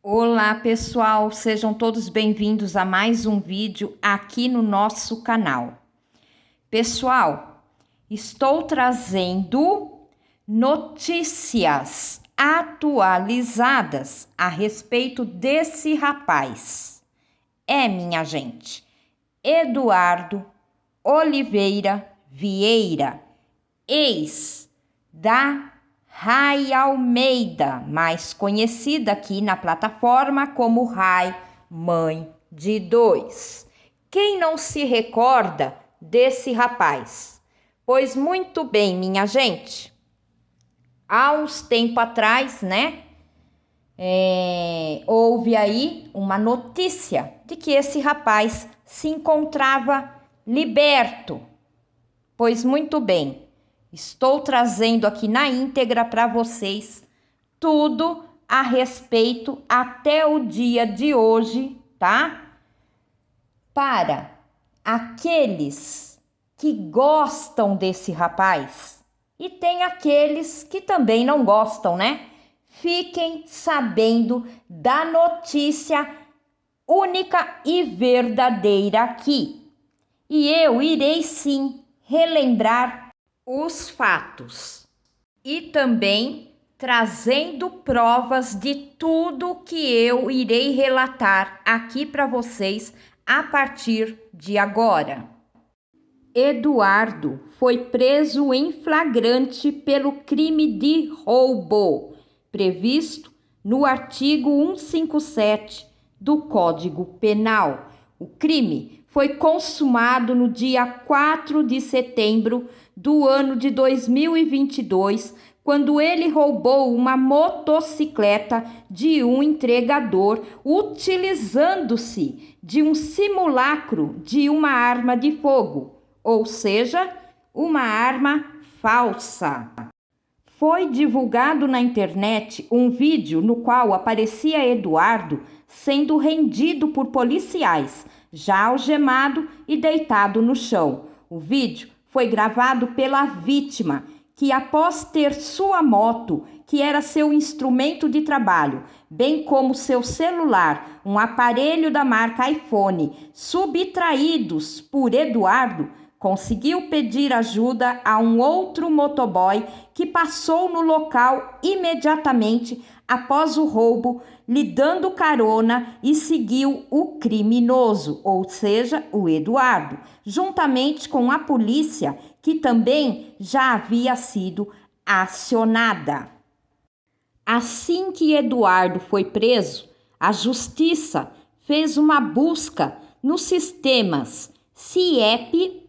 Olá pessoal, sejam todos bem-vindos a mais um vídeo aqui no nosso canal. Pessoal, estou trazendo notícias atualizadas a respeito desse rapaz. Minha gente, Eduardo Oliveira Vieira, ex da Rai Almeida, mais conhecida aqui na plataforma como Rai Mãe de Dois. Quem não se recorda desse rapaz? Pois muito bem, minha gente, há uns tempo atrás, houve aí uma notícia de que esse rapaz se encontrava liberto. Pois muito bem, estou trazendo aqui na íntegra para vocês tudo a respeito até o dia de hoje, tá? Para aqueles que gostam desse rapaz e tem aqueles que também não gostam, né? Fiquem sabendo da notícia única e verdadeira aqui. E eu irei sim relembrar os fatos e também trazendo provas de tudo que eu irei relatar aqui para vocês a partir de agora. Eduardo foi preso em flagrante pelo crime de roubo, previsto no artigo 157 do Código Penal. O crime foi consumado no dia 4 de setembro do ano de 2022, quando ele roubou uma motocicleta de um entregador, utilizando-se de um simulacro de uma arma de fogo, ou seja, uma arma falsa. Foi divulgado na internet um vídeo no qual aparecia Eduardo sendo rendido por policiais, já algemado e deitado no chão. O vídeo foi gravado pela vítima, que após ter sua moto, que era seu instrumento de trabalho, bem como seu celular, um aparelho da marca iPhone, subtraídos por Eduardo, conseguiu pedir ajuda a um outro motoboy que passou no local imediatamente após o roubo, lhe dando carona, e seguiu o criminoso, ou seja, o Eduardo, juntamente com a polícia, que também já havia sido acionada. Assim que Eduardo foi preso, a justiça fez uma busca nos sistemas CIEP,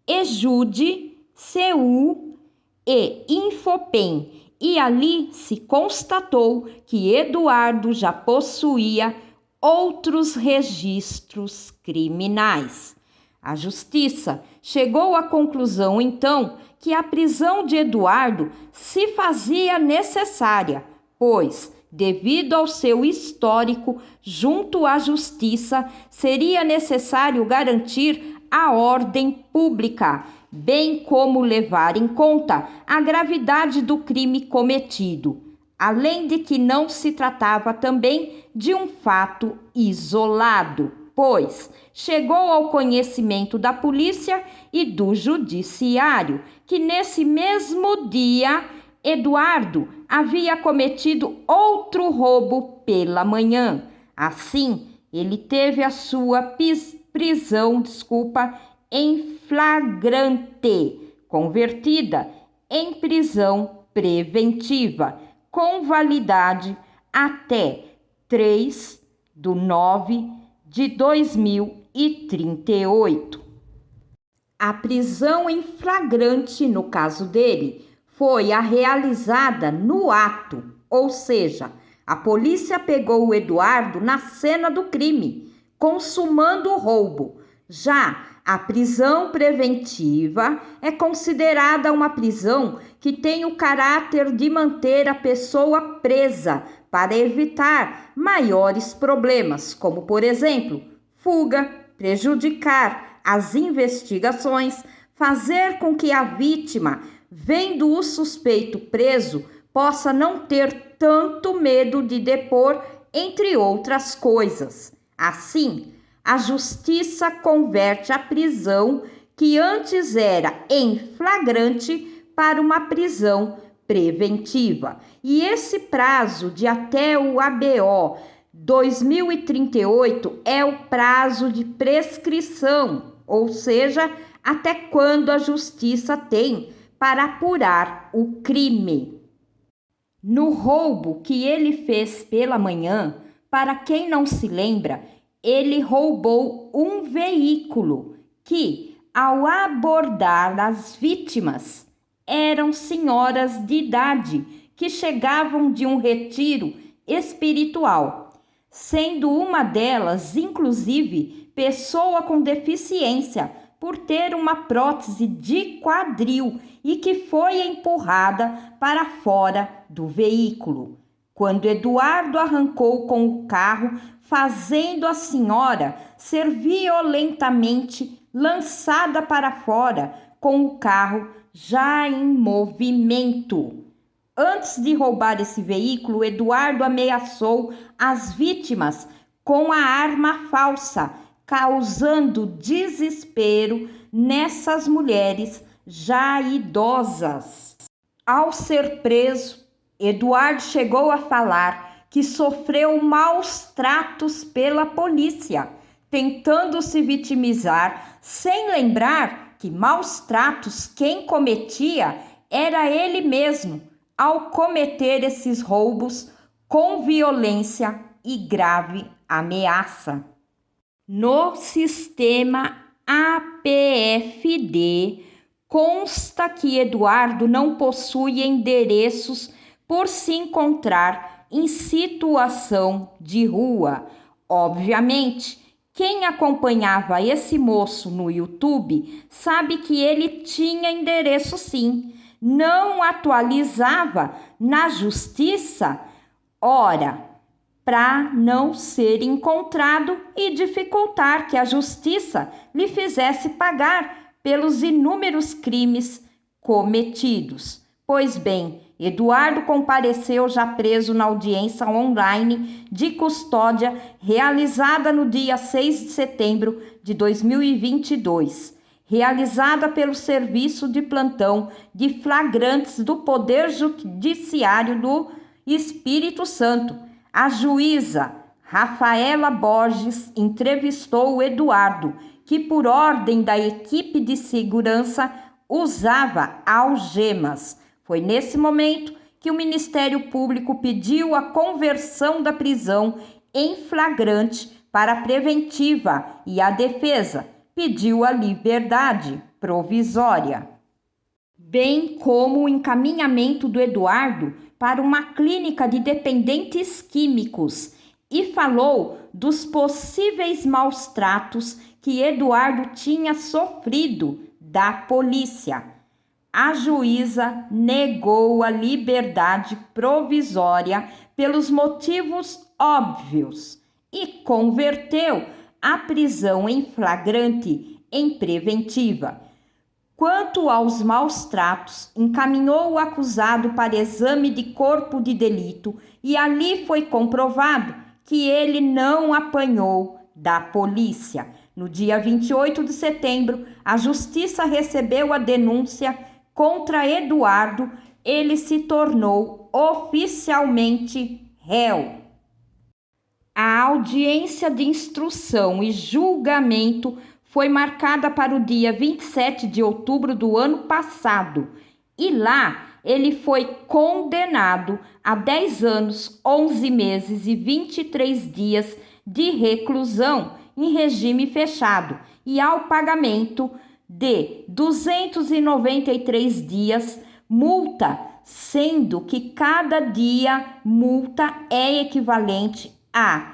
EJUDE, CU e Infopem, e ali se constatou que Eduardo já possuía outros registros criminais. A justiça chegou à conclusão, então, que a prisão de Eduardo se fazia necessária, pois, devido ao seu histórico junto à justiça, seria necessário garantir a ordem pública, bem como levar em conta a gravidade do crime cometido, além de que não se tratava também de um fato isolado, pois chegou ao conhecimento da polícia e do judiciário que nesse mesmo dia Eduardo havia cometido outro roubo pela manhã. Assim, ele teve a sua prisão em flagrante, convertida em prisão preventiva, com validade até 3/9/2038. A prisão em flagrante, no caso dele, foi a realizada no ato, ou seja, a polícia pegou o Eduardo na cena do crime, consumando o roubo. Já a prisão preventiva é considerada uma prisão que tem o caráter de manter a pessoa presa para evitar maiores problemas, como, por exemplo, fuga, prejudicar as investigações, fazer com que a vítima, vendo o suspeito preso, possa não ter tanto medo de depor entre outras coisas. Assim, a justiça converte a prisão, que antes era em flagrante, para uma prisão preventiva. E esse prazo de até o ABO 2038 é o prazo de prescrição, ou seja, até quando a justiça tem para apurar o crime. No roubo que ele fez pela manhã, para quem não se lembra, ele roubou um veículo que, ao abordar as vítimas, eram senhoras de idade que chegavam de um retiro espiritual, sendo uma delas, inclusive, pessoa com deficiência, por ter uma prótese de quadril e que foi empurrada para fora do veículo. Quando Eduardo arrancou com o carro, fazendo a senhora ser violentamente lançada para fora com o carro já em movimento. Antes de roubar esse veículo, Eduardo ameaçou as vítimas com a arma falsa, causando desespero nessas mulheres já idosas. Ao ser preso, Eduardo chegou a falar que sofreu maus tratos pela polícia, tentando se vitimizar, sem lembrar que maus tratos quem cometia era ele mesmo, ao cometer esses roubos com violência e grave ameaça. No sistema APFD, consta que Eduardo não possui endereços por se encontrar em situação de rua. Obviamente, quem acompanhava esse moço no YouTube sabe que ele tinha endereço sim, não atualizava na justiça, ora, para não ser encontrado e dificultar que a justiça lhe fizesse pagar pelos inúmeros crimes cometidos. Pois bem, Eduardo compareceu já preso na audiência online de custódia realizada no dia 6 de setembro de 2022, realizada pelo Serviço de Plantão de Flagrantes do Poder Judiciário do Espírito Santo. A juíza Rafaela Borges entrevistou o Eduardo, que por ordem da equipe de segurança usava algemas. Foi nesse momento que o Ministério Público pediu a conversão da prisão em flagrante para preventiva e a defesa pediu a liberdade provisória, bem como o encaminhamento do Eduardo para uma clínica de dependentes químicos e falou dos possíveis maus tratos que Eduardo tinha sofrido da polícia. A juíza negou a liberdade provisória pelos motivos óbvios e converteu a prisão em flagrante em preventiva. Quanto aos maus tratos, encaminhou o acusado para exame de corpo de delito e ali foi comprovado que ele não apanhou da polícia. No dia 28 de setembro, a justiça recebeu a denúncia contra Eduardo. Ele se tornou oficialmente réu. A audiência de instrução e julgamento foi marcada para o dia 27 de outubro do ano passado e lá ele foi condenado a 10 anos, 11 meses e 23 dias de reclusão em regime fechado e ao pagamento de 293 dias multa, sendo que cada dia multa é equivalente a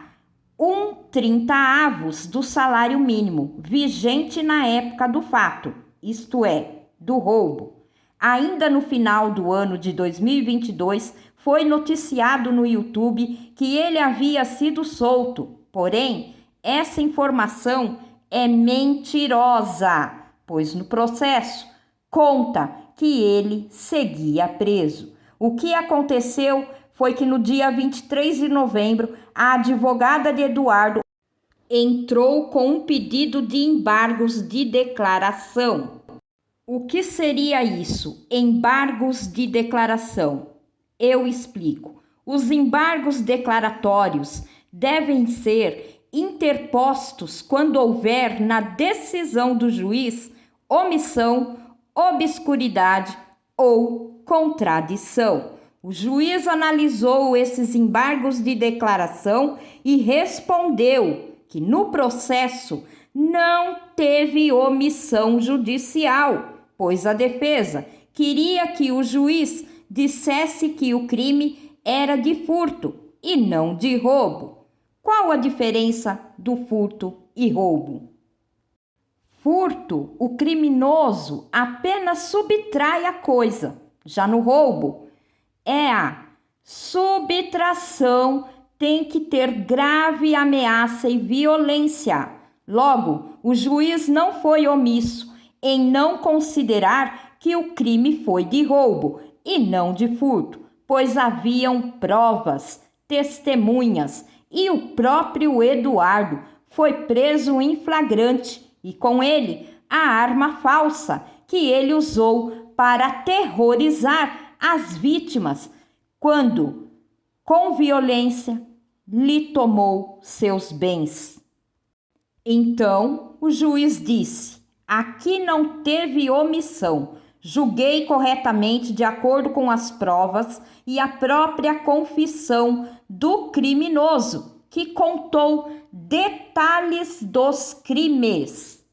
1/30 do salário mínimo, vigente na época do fato, isto é, do roubo. Ainda no final do ano de 2022, foi noticiado no YouTube que ele havia sido solto. Porém, essa informação é mentirosa, pois no processo conta que ele seguia preso. O que aconteceu foi que no dia 23 de novembro, a advogada de Eduardo entrou com um pedido de embargos de declaração. O que seria isso? Embargos de declaração. Eu explico. Os embargos declaratórios devem ser interpostos quando houver na decisão do juiz omissão, obscuridade ou contradição. O juiz analisou esses embargos de declaração e respondeu que no processo não teve omissão judicial, pois a defesa queria que o juiz dissesse que o crime era de furto e não de roubo. Qual a diferença do furto e roubo? Furto, o criminoso apenas subtrai a coisa. Já no roubo, é a subtração, tem que ter grave ameaça e violência. Logo, o juiz não foi omisso em não considerar que o crime foi de roubo e não de furto, pois haviam provas, testemunhas e o próprio Eduardo foi preso em flagrante e com ele a arma falsa que ele usou para aterrorizar as vítimas quando, com violência, lhe tomou seus bens. Então, o juiz disse: aqui não teve omissão, julguei corretamente de acordo com as provas e a própria confissão do criminoso, que contou detalhes dos crimes,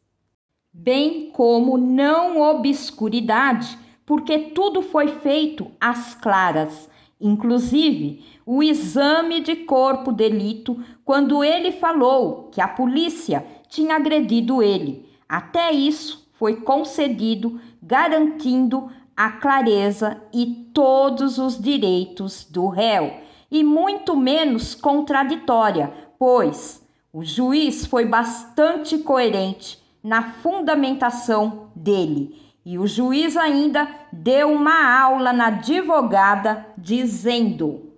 bem como não obscuridade, porque tudo foi feito às claras, inclusive o exame de corpo de delito, quando ele falou que a polícia tinha agredido ele. Até isso foi concedido, garantindo a clareza e todos os direitos do réu, e muito menos contraditória, pois o juiz foi bastante coerente na fundamentação dele. E o juiz ainda deu uma aula na advogada dizendo: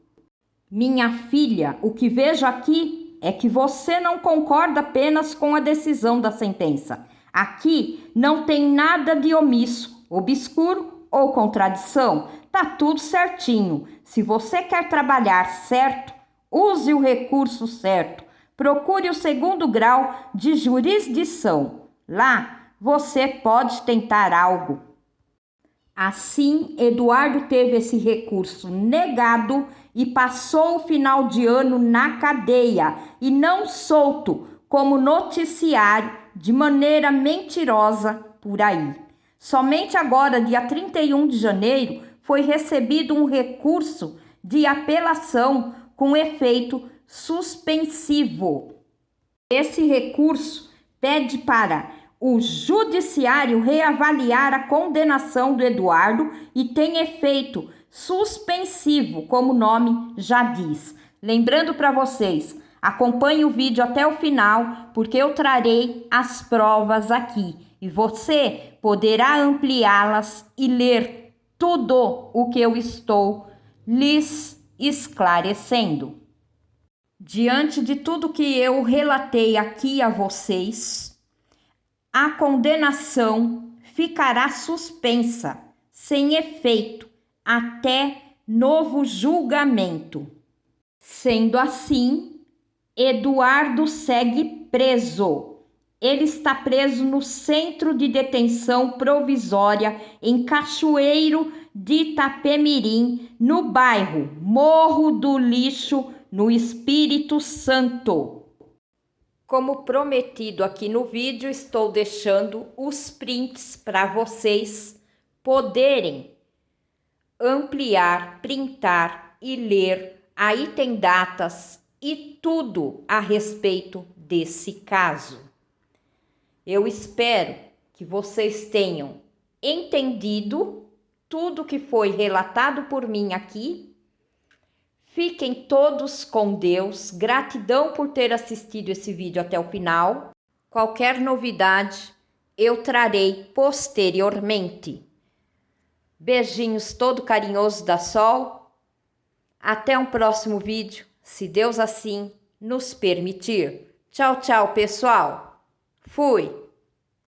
minha filha, o que vejo aqui é que você não concorda apenas com a decisão da sentença. Aqui não tem nada de omisso, obscuro ou contradição. Tá tudo certinho. Se você quer trabalhar certo, use o recurso certo. Procure o 2º grau de jurisdição. Lá você pode tentar algo. Assim, Eduardo teve esse recurso negado e passou o final de ano na cadeia e não solto como noticiário de maneira mentirosa por aí. Somente agora, dia 31 de janeiro, foi recebido um recurso de apelação com efeito suspensivo. Esse recurso pede para o judiciário reavaliar a condenação do Eduardo e tem efeito suspensivo, como o nome já diz. Lembrando para vocês, acompanhe o vídeo até o final, porque eu trarei as provas aqui e você poderá ampliá-las e ler tudo o que eu estou lhes esclarecendo. Diante de tudo que eu relatei aqui a vocês, a condenação ficará suspensa, sem efeito, até novo julgamento. Sendo assim, Eduardo segue preso. Ele está preso no Centro de Detenção Provisória em Cachoeiro de Itapemirim, no bairro Morro do Lixo, no Espírito Santo. Como prometido aqui no vídeo, estou deixando os prints para vocês poderem ampliar, printar e ler. Aí tem datas e tudo a respeito desse caso. Eu espero que vocês tenham entendido tudo que foi relatado por mim aqui. Fiquem todos com Deus. Gratidão por ter assistido esse vídeo até o final. Qualquer novidade eu trarei posteriormente. Beijinhos todo carinhoso da Sol. Até um próximo vídeo, se Deus assim nos permitir. Tchau, tchau, pessoal. Fui!